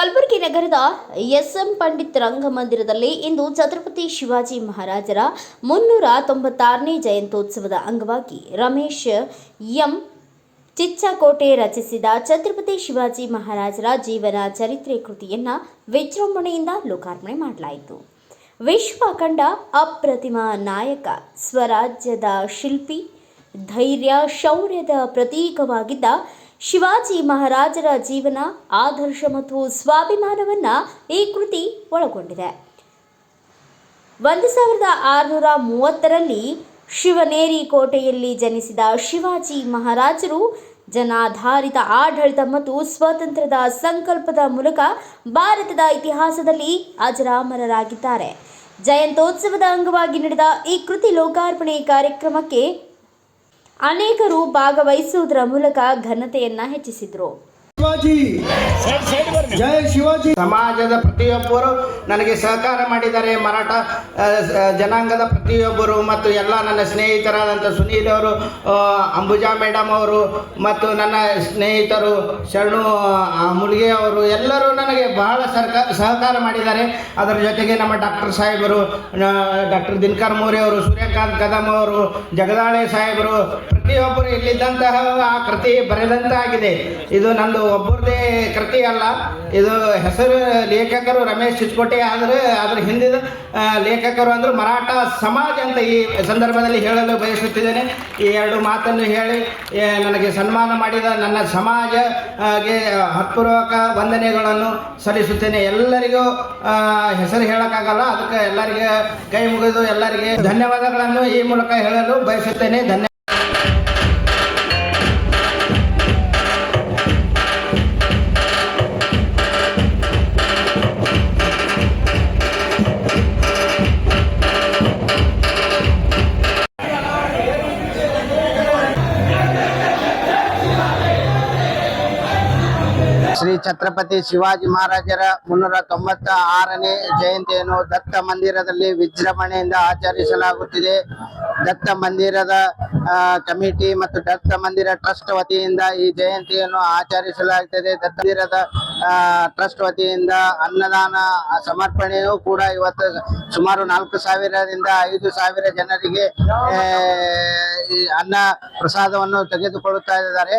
ಕಲಬುರಗಿ ನಗರದ ಎಸ್ಎಂ ಪಂಡಿತ್ ರಂಗಮಂದಿರದಲ್ಲಿ ಇಂದು ಛತ್ರಪತಿ ಶಿವಾಜಿ ಮಹಾರಾಜರ 396ನೇ ಜಯಂತ್ಯೋತ್ಸವದ ಅಂಗವಾಗಿ ರಮೇಶ್ ಎಂ ಚಿಚ್ಚಕೋಟೆ ರಚಿಸಿದ ಛತ್ರಪತಿ ಶಿವಾಜಿ ಮಹಾರಾಜರ ಜೀವನ ಚರಿತ್ರೆ ಕೃತಿಯನ್ನು ವಿಜೃಂಭಣೆಯಿಂದ ಲೋಕಾರ್ಪಣೆ ಮಾಡಲಾಯಿತು. ವಿಶ್ವ ಕಂಡ ಅಪ್ರತಿಮ ನಾಯಕ, ಸ್ವರಾಜ್ಯದ ಶಿಲ್ಪಿ, ಧೈರ್ಯ ಶೌರ್ಯದ ಪ್ರತೀಕವಾಗಿದ್ದ ಶಿವಾಜಿ ಮಹಾರಾಜರ ಜೀವನ, ಆದರ್ಶ ಮತ್ತು ಸ್ವಾಭಿಮಾನವನ್ನು ಈ ಕೃತಿ ಒಳಗೊಂಡಿದೆ. 1630ರಲ್ಲಿ ಶಿವನೇರಿ ಕೋಟೆಯಲ್ಲಿ ಜನಿಸಿದ ಶಿವಾಜಿ ಮಹಾರಾಜರು ಜನಾಧಾರಿತ ಆಡಳಿತ ಮತ್ತು ಸ್ವಾತಂತ್ರ್ಯದ ಸಂಕಲ್ಪದ ಮೂಲಕ ಭಾರತದ ಇತಿಹಾಸದಲ್ಲಿ ಅಜರಾಮರರಾಗಿದ್ದಾರೆ. ಜಯಂತ್ಯೋತ್ಸವದ ಅಂಗವಾಗಿ ನಡೆದ ಈ ಕೃತಿ ಲೋಕಾರ್ಪಣೆ ಕಾರ್ಯಕ್ರಮಕ್ಕೆ ಅನೇಕರು ಭಾಗವಹಿಸುವುದರ ಮೂಲಕ ಘನತೆಯನ್ನು ಹೆಚ್ಚಿಸಿದರು. ಶಿವಾಜಿ ಜಯ ಶಿವಾಜಿ. ಸಮಾಜದ ಪ್ರತಿಯೊಬ್ಬರು ನನಗೆ ಸಹಕಾರ ಮಾಡಿದ್ದಾರೆ. ಮರಾಠ ಜನಾಂಗದ ಪ್ರತಿಯೊಬ್ಬರು ಮತ್ತು ಎಲ್ಲ ನನ್ನ ಸ್ನೇಹಿತರಾದಂಥ ಸುನೀಲ್ ಅವರು, ಅಂಬುಜಾ ಮೇಡಮ್ ಅವರು ಮತ್ತು ನನ್ನ ಸ್ನೇಹಿತರು ಶರಣು ಮುಲ್ಗೆ ಅವರು ಎಲ್ಲರೂ ನನಗೆ ಬಹಳ ಸಹಕಾರ ಮಾಡಿದ್ದಾರೆ. ಅದರ ಜೊತೆಗೆ ನಮ್ಮ ಡಾಕ್ಟರ್ ಸಾಹೇಬರು, ಡಾಕ್ಟರ್ ದಿನಕರ್ ಮೋರೆ ಅವರು, ಸೂರ್ಯಕಾಂತ್ ಕದಮ್ ಅವರು, ಜಗದಾಳೆ ಸಾಹೇಬರು, ಪ್ರತಿಯೊಬ್ಬರು ಇಲ್ಲಿದ್ದಂತಹ ಆ ಕೃತಿ ಬರೆದಂತಾಗಿದೆ. ಇದು ನಂದು ಒಬ್ಬರದೇ ಕೃತಿ ಅಲ್ಲ. ಇದು ಹೆಸರು ಲೇಖಕರು ರಮೇಶ್ ಚಿಚ್ಚಕೋಟೆ, ಆದರೆ ಅದರ ಹಿಂದಿನ ಲೇಖಕರು ಅಂದ್ರೆ ಮರಾಠ ಸಮಾಜ ಅಂತ ಈ ಸಂದರ್ಭದಲ್ಲಿ ಹೇಳಲು ಬಯಸುತ್ತಿದ್ದೇನೆ. ಈ ಎರಡು ಮಾತನ್ನು ಹೇಳಿ ನನಗೆ ಸನ್ಮಾನ ಮಾಡಿದ ನನ್ನ ಸಮಾಜಗೆ ಹೃತ್ಪೂರ್ವಕ ವಂದನೆಗಳನ್ನು ಸಲ್ಲಿಸುತ್ತೇನೆ. ಎಲ್ಲರಿಗೂ ಹೆಸರು ಹೇಳೋಕ್ಕಾಗಲ್ಲ, ಅದಕ್ಕೆ ಎಲ್ಲರಿಗೆ ಕೈ ಮುಗಿದು ಎಲ್ಲರಿಗೆ ಧನ್ಯವಾದಗಳನ್ನು ಈ ಮೂಲಕ ಹೇಳಲು ಬಯಸುತ್ತೇನೆ. ಶ್ರೀ ಛತ್ರಪತಿ ಶಿವಾಜಿ ಮಹಾರಾಜರ 396ನೇ ಜಯಂತಿಯನ್ನು ದತ್ತ ಮಂದಿರದಲ್ಲಿ ವಿಜೃಂಭಣೆಯಿಂದ ಆಚರಿಸಲಾಗುತ್ತಿದೆ. ದತ್ತ ಮಂದಿರದ ಕಮಿಟಿ ಮತ್ತು ದತ್ತ ಮಂದಿರ ಟ್ರಸ್ಟ್ ವತಿಯಿಂದ ಈ ಜಯಂತಿಯನ್ನು ಆಚರಿಸಲಾಗುತ್ತದೆ. ದತ್ತ ಮಂದಿರದ ಟ್ರಸ್ಟ್ ವತಿಯಿಂದ ಅನ್ನದಾನ ಸಮರ್ಪಣೆಯೂ ಕೂಡ ಇವತ್ತು ಸುಮಾರು 4,000ರಿಂದ 5,000 ಜನರಿಗೆ ಅನ್ನ ಪ್ರಸಾದವನ್ನು ತೆಗೆದುಕೊಳ್ಳುತ್ತಾ ಇದ್ದಾರೆ.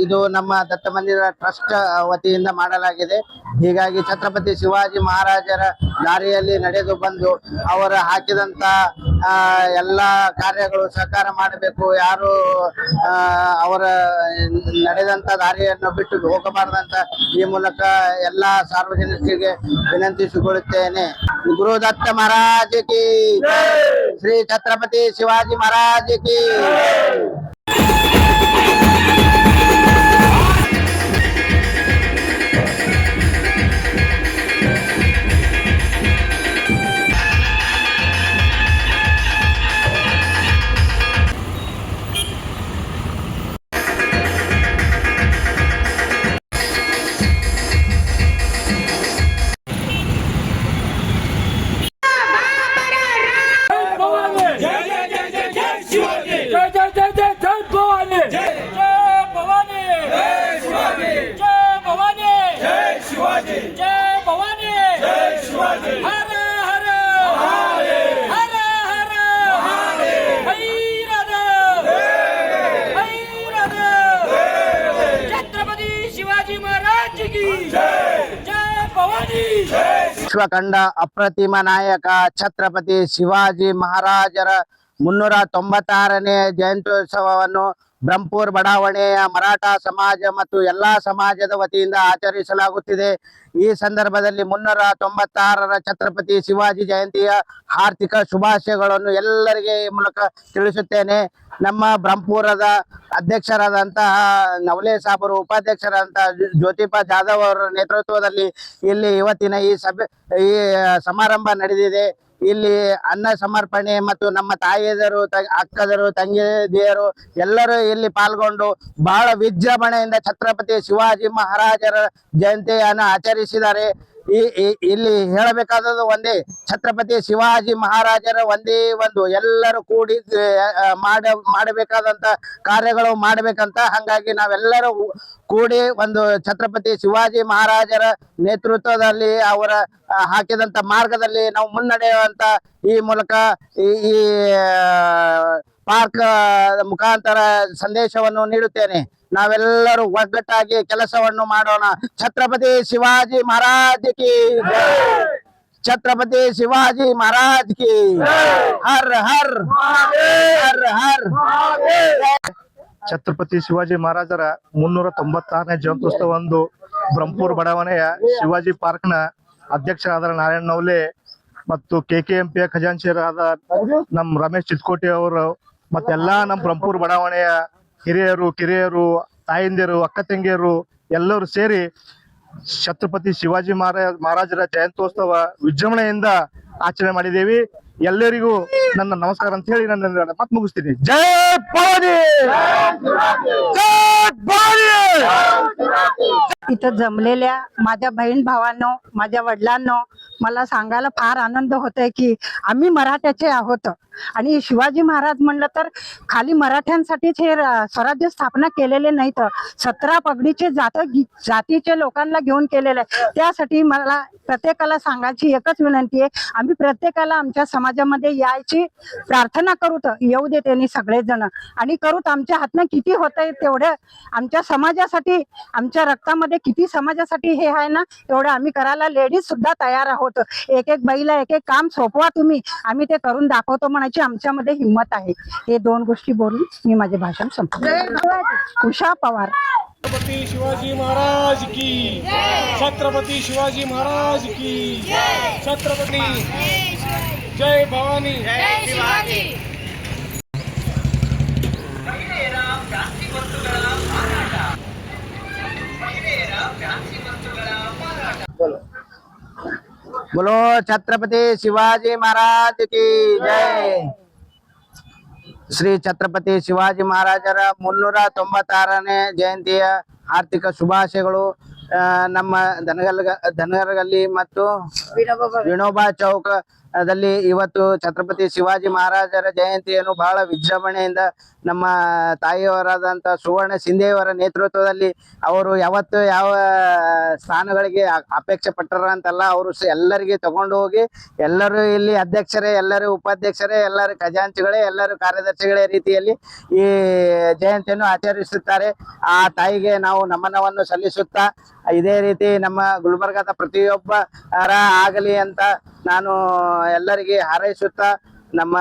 ಇದು ನಮ್ಮ ದತ್ತ ಮಂದಿರ ಟ್ರಸ್ಟ್ ವತಿಯಿಂದ ಮಾಡಲಾಗಿದೆ. ಹೀಗಾಗಿ ಛತ್ರಪತಿ ಶಿವಾಜಿ ಮಹಾರಾಜರ ದಾರಿಯಲ್ಲಿ ನಡೆದು ಬಂದು ಅವರು ಹಾಕಿದಂತ ಎಲ್ಲ ಕಾರ್ಯಗಳು ಸಹಕಾರ ಮಾಡಬೇಕು. ಯಾರು ಅವರ ನಡೆದಂತ ದಾರಿಯನ್ನು ಬಿಟ್ಟು ಹೋಗಬಾರದಂತ ಈ ಮೂಲಕ ಎಲ್ಲ ಸಾರ್ವಜನಿಕರಿಗೆ ವಿನಂತಿಸಿಕೊಳ್ಳುತ್ತೇನೆ. ಗುರುದತ್ತ ಮಹಾರಾಜ್ ಕಿ, ಶ್ರೀ ಛತ್ರಪತಿ ಶಿವಾಜಿ ಮಹಾರಾಜ್ ಕಿ. ವಿಶ್ವ ಕಂಡ ಅಪ್ರತಿಮ ನಾಯಕ ಛತ್ರಪತಿ ಶಿವಾಜಿ ಮಹಾರಾಜರ 396ನೇ ಜಯಂತ್ಯೋತ್ಸವವನ್ನು ಬ್ರಹ್ಮಪುರ ಬಡಾವಣೆಯ ಮರಾಠ ಸಮಾಜ ಮತ್ತು ಎಲ್ಲಾ ಸಮಾಜದ ವತಿಯಿಂದ ಆಚರಿಸಲಾಗುತ್ತಿದೆ. ಈ ಸಂದರ್ಭದಲ್ಲಿ 396ರ ಛತ್ರಪತಿ ಶಿವಾಜಿ ಜಯಂತಿಯ ಹಾರ್ದಿಕ ಶುಭಾಶಯಗಳನ್ನು ಎಲ್ಲರಿಗೆ ಈ ಮೂಲಕ ತಿಳಿಸುತ್ತೇನೆ. ನಮ್ಮ ಬ್ರಹ್ಮಪುರದ ಅಧ್ಯಕ್ಷರಾದಂತಹ ನವಲೆ ಸಾಬರು, ಉಪಾಧ್ಯಕ್ಷರಾದಂತಹ ಜ್ಯೋತಿಪಾ ಜಾಧವ್ ಅವರ ನೇತೃತ್ವದಲ್ಲಿ ಇಲ್ಲಿ ಇವತ್ತಿನ ಈ ಸಮಾರಂಭ ನಡೆದಿದೆ. ಇಲ್ಲಿ ಅನ್ನ ಸಮರ್ಪಣೆ ಮತ್ತು ನಮ್ಮ ತಾಯಿಯರು, ಅಕ್ಕದರು, ತಂಗಿಯರು ಎಲ್ಲರೂ ಇಲ್ಲಿ ಪಾಲ್ಗೊಂಡು ಬಹಳ ವಿಜೃಂಭಣೆಯಿಂದ ಛತ್ರಪತಿ ಶಿವಾಜಿ ಮಹಾರಾಜರ ಜಯಂತಿಯನ್ನು ಆಚರಿಸಿದ್ದಾರೆ. ಇಲ್ಲಿ ಹೇಳಬೇಕಾದದ್ದು ಒಂದೇ, ಛತ್ರಪತಿ ಶಿವಾಜಿ ಮಹಾರಾಜರ ಒಂದೇ ಒಂದು ಎಲ್ಲರೂ ಕೂಡಿ ಮಾಡಬೇಕಾದಂತ ಕಾರ್ಯಗಳು ಮಾಡ್ಬೇಕಂತ. ಹಂಗಾಗಿ ನಾವೆಲ್ಲರೂ ಕೂಡಿ ಒಂದು ಛತ್ರಪತಿ ಶಿವಾಜಿ ಮಹಾರಾಜರ ನೇತೃತ್ವದಲ್ಲಿ ಅವರ ಹಾಕಿದಂತ ಮಾರ್ಗದಲ್ಲಿ ನಾವು ಮುನ್ನಡೆಯುವಂತ ಈ ಮೂಲಕ ಈ ಪಾರ್ಕ್ ಮುಖಾಂತರ ಸಂದೇಶವನ್ನು ನೀಡುತ್ತೇನೆ. ನಾವೆಲ್ಲರೂ ಒಗ್ಗಟ್ಟಾಗಿ ಕೆಲಸವನ್ನು ಮಾಡೋಣ. ಛತ್ರಪತಿ ಶಿವಾಜಿ ಮಹಾರಾಜ್ ಕಿ ಛತ್ರಪತಿ ಶಿವಾಜಿ ಮಹಾರಾಜ್ ಕಿ ಹರ್ ಹರ್ ಹರ್ ಹರ್. ಛತ್ರಪತಿ ಶಿವಾಜಿ ಮಹಾರಾಜರ 396ನೇ ಜಯಂತ್ಯೋತ್ಸವ ಒಂದು ಬ್ರಹ್ಮಪುರ ಬಡಾವಣೆಯ ಶಿವಾಜಿ ಪಾರ್ಕ್ ನ ಅಧ್ಯಕ್ಷರಾದ ನಾರಾಯಣ ನವಲೆ ಮತ್ತು KKMP ಖಜಾಂಚಿಯರಾದ ನಮ್ ರಮೇಶ್ ಚಿತ್ಕೋಟಿ ಅವರು ಮತ್ತೆಲ್ಲಾ ನಮ್ ಬ್ರಹ್ಮಪುರ ಬಡಾವಣೆಯ ಹಿರಿಯರು ಕಿರಿಯರು ತಾಯಿಂದಿರು ಅಕ್ಕ ತಂಗಿಯರು ಎಲ್ಲರೂ ಸೇರಿ ಛತ್ರಪತಿ ಶಿವಾಜಿ ಮಹಾರಾಜರ ಜಯಂತ್ಯೋತ್ಸವ ವಿಜೃಂಭಣೆಯಿಂದ ಆಚರಣೆ ಮಾಡಿದ್ದೇವೆ. ಎಲ್ಲರಿಗೂ ನನ್ನ नमस्कार ಅಂತ ಹೇಳಿ ನನ್ನ ಮಾತು ಮುಗಿಸ್ತೀನಿ. जय भवानी, जय भवानी. इथं जमलेल्या माझ्या बहीण भावांनो, माझ्या वडिलांनो, मला सांगायला फार आनंद होतोय की आम्ही मराठ्याचे आहोत आणि शिवाजी महाराज म्हणलं तर खाली मराठ्यांसाठीच हे स्वराज्य स्थापना केलेले नाहीत, 17 पगडीचे जातीचे लोकांना घेऊन केलेले आहे. त्यासाठी मला प्रत्येकाला सांगायची एकच विनंती आहे, आम्ही प्रत्येकाला आमच्या समाजामध्ये यायची प्रार्थना करूत, येऊ दे त्यांनी सगळेजण आणि करूत. आमच्या हातनं किती होतंय तेवढं आमच्या समाजासाठी, आमच्या रक्तामध्ये किती समाजासाठी हे आहे ना तेवढं आम्ही करायला लेडीज सुद्धा तयार आहोत. एक एक बाईला एक एक काम सोपवा तुम्ही, आम्ही ते करून दाखवतो म्हणायची आमच्यामध्ये हिंमत आहे. हे 2 गोष्टी बोलून मी माझे भाषण संपवतो. उषा पवार. छत्रपति शिवाजी महाराज की, छत्रपति शिवाजी महाराज की, छत्रपति जय भवानी, जय शिवाजी. बोलो छत्रपति शिवाजी महाराज की जय. ಶ್ರೀ ಛತ್ರಪತಿ ಶಿವಾಜಿ ಮಹಾರಾಜರ 396ನೇ ಜಯಂತಿಯ ಆರ್ಥಿಕ ಶುಭಾಶಯಗಳು. ನಮ್ಮ ದನಗರಗಲ್ಲಿ ಮತ್ತು ವಿನೋಬಾ ಚೌಕದಲ್ಲಿ ಇವತ್ತು ಛತ್ರಪತಿ ಶಿವಾಜಿ ಮಹಾರಾಜರ ಜಯಂತಿಯನ್ನು ಬಹಳ ವಿಜೃಂಭಣೆಯಿಂದ ನಮ್ಮ ತಾಯಿಯವರಾದಂಥ ಸುವರ್ಣ ಸಿಂಧೆಯವರ ನೇತೃತ್ವದಲ್ಲಿ ಅವರು ಯಾವತ್ತು ಯಾವ ಸ್ಥಾನಗಳಿಗೆ ಅಪೇಕ್ಷೆ ಪಟ್ಟರ ಅಂತಲ್ಲ, ಅವರು ಎಲ್ಲರಿಗೆ ತಗೊಂಡು ಹೋಗಿ ಎಲ್ಲರೂ ಇಲ್ಲಿ ಅಧ್ಯಕ್ಷರೇ, ಎಲ್ಲರೂ ಉಪಾಧ್ಯಕ್ಷರೇ, ಎಲ್ಲರೂ ಖಜಾಂಚಿಗಳೇ, ಎಲ್ಲರೂ ಕಾರ್ಯದರ್ಶಿಗಳೇ ರೀತಿಯಲ್ಲಿ ಈ ಜಯಂತಿಯನ್ನು ಆಚರಿಸುತ್ತಾರೆ. ಆ ತಾಯಿಗೆ ನಾವು ನಮನವನ್ನು ಸಲ್ಲಿಸುತ್ತಾ ಇದೇ ರೀತಿ ನಮ್ಮ ಗುಲ್ಬರ್ಗಾದ ಪ್ರತಿಯೊಬ್ಬರ ಆಗಲಿ ಅಂತ ನಾನು ಎಲ್ಲರಿಗೆ ಹಾರೈಸುತ್ತಾ ನಮ್ಮ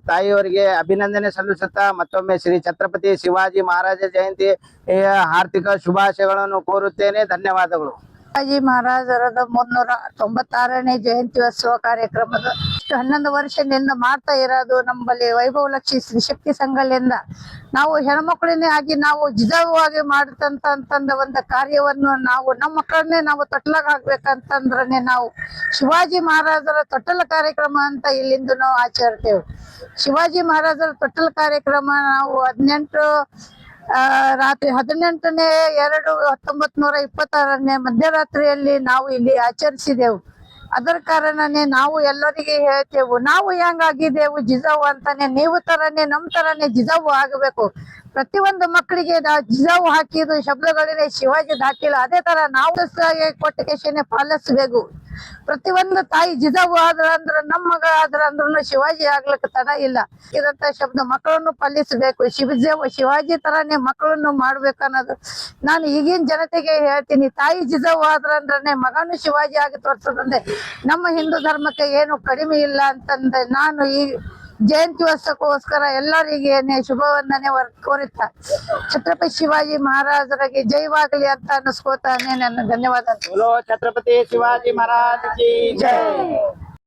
ತಾಯಿಯವರಿಗೆ ಅಭಿನಂದನೆ ಸಲ್ಲಿಸುತ್ತಾ ಮತ್ತೊಮ್ಮೆ ಶ್ರೀ ಛತ್ರಪತಿ ಶಿವಾಜಿ ಮಹಾರಾಜ ಜಯಂತಿ ಆರ್ಥಿಕ ಶುಭಾಶಯಗಳನ್ನು ಕೋರುತ್ತೇನೆ. ಧನ್ಯವಾದಗಳು. ಶಿವಾಜಿ ಮಹಾರಾಜರದ 396ನೇ ಜಯಂತ್ಯೋತ್ಸವ ಕಾರ್ಯಕ್ರಮದ 11 ವರ್ಷದಿಂದ ಮಾಡ್ತಾ ಇರೋದು ನಮ್ಮಲ್ಲಿ ವೈಭವ ಲಕ್ಷ್ಮಿ ಶ್ರೀಶಕ್ತಿ ಸಂಘದಿಂದ ನಾವು ಹೆಣ್ಮಕ್ಳನ್ನೇ ಆಗಿ ನಾವು ಜಿಜಾವಾಗಿ ಮಾಡತಂತ ಒಂದು ಕಾರ್ಯವನ್ನು ನಾವು ನಮ್ಮ ಮಕ್ಕಳನ್ನೇ ನಾವು ತೊಟ್ಲಾಗ ಹಾಕ್ಬೇಕಂತಂದ್ರೆ ನಾವು ಶಿವಾಜಿ ಮಹಾರಾಜರ ತೊಟ್ಟಲ ಕಾರ್ಯಕ್ರಮ ಅಂತ ಇಲ್ಲಿಂದ ನಾವು ಆಚರಿಸ್ತೇವೆ. ಶಿವಾಜಿ ಮಹಾರಾಜರ ತೊಟ್ಟಲ ಕಾರ್ಯಕ್ರಮ ನಾವು 18 ರಾತ್ರಿ 18/2/1926 ಮಧ್ಯರಾತ್ರಿಯಲ್ಲಿ ನಾವು ಇಲ್ಲಿ ಆಚರಿಸಿದೆವು. ಅದರ ಕಾರಣನೇ ನಾವು ಎಲ್ಲರಿಗೆ ಹೇಳ್ತೇವೆ, ನಾವು ಹೆಂಗಾಗಿದ್ದೇವು ಜಿಜಾವು ಅಂತಾನೆ ನೀವು ತರನೇ ನಮ್ಮ ತರನೇ ಜಿಜಾವು ಆಗಬೇಕು. ಪ್ರತಿಯೊಂದು ಮಕ್ಕಳಿಗೆ ನಾವು ಜಿಜಾವು ಹಾಕಿದ್ದು ಶಬ್ದಗಳಿದೆ, ಶಿವಾಜಿ ದಾಟಿಲ್ಲ, ಅದೇ ತರ ನಾವು ಕೊಟ್ಟಿಗೆ ಪಾಲಿಸಬೇಕು. ಪ್ರತಿಯೊಂದು ತಾಯಿ ಜಿಜಾವು ಆದ್ರ ನಮ್ಮ ಮಗ ಆದ್ರಂದ್ರೂ ಶಿವಾಜಿ ಆಗ್ಲಿಕ್ಕೆ ತಡ ಇಲ್ಲ. ಇದಂತ ಶಬ್ದ ಮಕ್ಕಳನ್ನು ಪಾಲಿಸಬೇಕು. ಶಿವಾಜಿ ತರಾನೇ ಮಕ್ಕಳನ್ನು ಮಾಡ್ಬೇಕು ಅನ್ನೋದು ನಾನು ಈಗಿನ ಜನತೆಗೆ ಹೇಳ್ತೀನಿ. ತಾಯಿ ಜಿಜಾವು ಆದ್ರಂದ್ರೆ ಮಗನು ಶಿವಾಜಿ ಆಗಿ ತೋರ್ಸೋದಂದ್ರೆ ನಮ್ಮ ಹಿಂದೂ ಧರ್ಮಕ್ಕೆ ಏನು ಕಡಿಮೆ ಇಲ್ಲ ಅಂತಂದ್ರೆ ನಾನು ಈ ಜಯಂತ್ಯೋತ್ಸವಕ್ಕೋಸ್ಕರ ಎಲ್ಲರಿಗೆ ಶುಭವಂದನೆ ಕೋರುತ್ತಾ ಛತ್ರಪತಿ ಶಿವಾಜಿ ಮಹಾರಾಜರಿಗೆ ಜೈವಾಗಲಿ ಅಂತ ಅನ್ನಿಸ್ಕೋತಾನೆ. ನನ್ನ ಧನ್ಯವಾದ. ಛತ್ರಪತಿ ಶಿವಾಜಿ ಮಹಾರಾಜ್ ಕಿ ಜೈ.